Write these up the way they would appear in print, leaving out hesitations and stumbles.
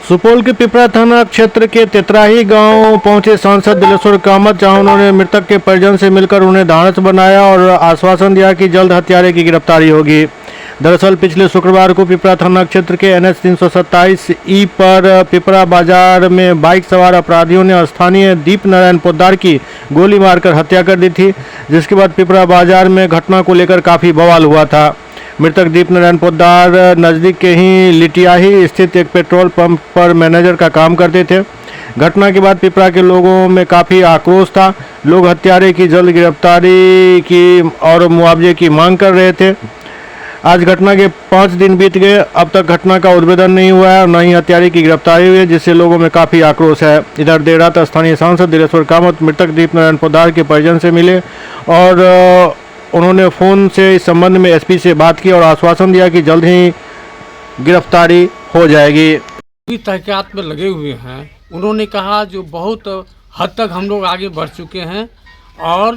सुपौल के पिपरा थाना क्षेत्र के तेतराही गांव पहुंचे सांसद दिलेश्वर कामत, जहां उन्होंने मृतक के परिजन से मिलकर उन्हें ढांढस बनाया और आश्वासन दिया कि जल्द हत्यारे की गिरफ्तारी होगी। दरअसल पिछले शुक्रवार को पिपरा थाना क्षेत्र के NH 327E पर पिपरा बाजार में बाइक सवार अपराधियों ने स्थानीय दीप नारायण पोद्दार की गोली मारकर हत्या कर दी थी, जिसके बाद पिपरा बाजार में घटना को लेकर काफ़ी बवाल हुआ था। मृतक दीप नारायण पोद्दार नज़दीक के ही लिटियाही स्थित एक पेट्रोल पंप पर मैनेजर का काम करते थे। घटना के बाद पिपरा के लोगों में काफ़ी आक्रोश था। लोग हत्यारे की जल्द गिरफ्तारी की और मुआवजे की मांग कर रहे थे। आज घटना के 5 दिन बीत गए, अब तक घटना का उद्भेदन नहीं हुआ है और न ही हत्यारे की गिरफ्तारी हुई है, जिससे लोगों में काफ़ी आक्रोश है। इधर देर रात स्थानीय सांसद दिलेश्वर कामत मृतक दीप नारायण पोद्दार के परिजन से मिले और उन्होंने फ़ोन से इस संबंध में SP से बात की और आश्वासन दिया कि जल्द ही गिरफ्तारी हो जाएगी। अभी तहकीकात में लगे हुए हैं। उन्होंने कहा जो बहुत हद तक हम लोग आगे बढ़ चुके हैं और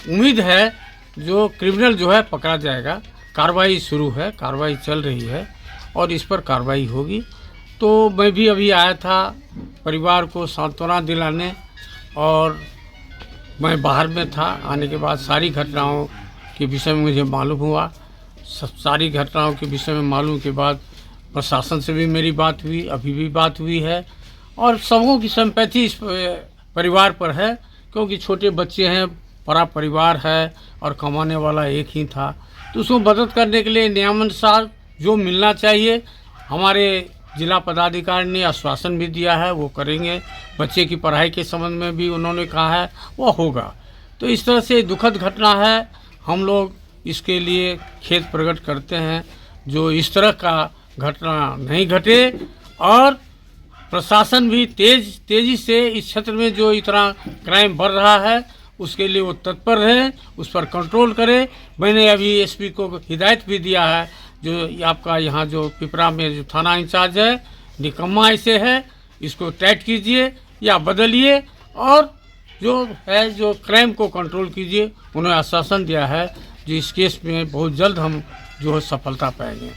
उम्मीद है जो क्रिमिनल जो है पकड़ा जाएगा। कार्रवाई शुरू है, कार्रवाई चल रही है और इस पर कार्रवाई होगी। तो मैं भी अभी आया था परिवार को सांत्वना दिलाने और मैं बाहर में था। आने के बाद सारी घटनाओं के विषय में मुझे मालूम हुआ। सारी घटनाओं के विषय में मालूम के बाद प्रशासन से भी मेरी बात हुई, अभी भी बात हुई है और सबों की सिंपैथी इस परिवार पर है, क्योंकि छोटे बच्चे हैं, बड़ा परिवार है और कमाने वाला एक ही था। तो उसको मदद करने के लिए नियमानुसार जो मिलना चाहिए हमारे जिला पदाधिकारी ने आश्वासन भी दिया है, वो करेंगे। बच्चे की पढ़ाई के संबंध में भी उन्होंने कहा है वो होगा। तो इस तरह से दुखद घटना है। हम लोग इसके लिए खेद प्रकट करते हैं जो इस तरह का घटना नहीं घटे और प्रशासन भी तेज़ी से इस क्षेत्र में जो इतना क्राइम बढ़ रहा है उसके लिए वो तत्पर रहे, उस पर कंट्रोल करे। मैंने अभी SP को हिदायत भी दिया है, जो आपका यहाँ जो पिपरा में जो थाना इंचार्ज है निकम्मा ऐसे है, इसको टाइट कीजिए या बदलिए और जो है जो क्राइम को कंट्रोल कीजिए। उन्होंने आश्वासन दिया है जो इस केस में बहुत जल्द हम जो है सफलता पाएंगे।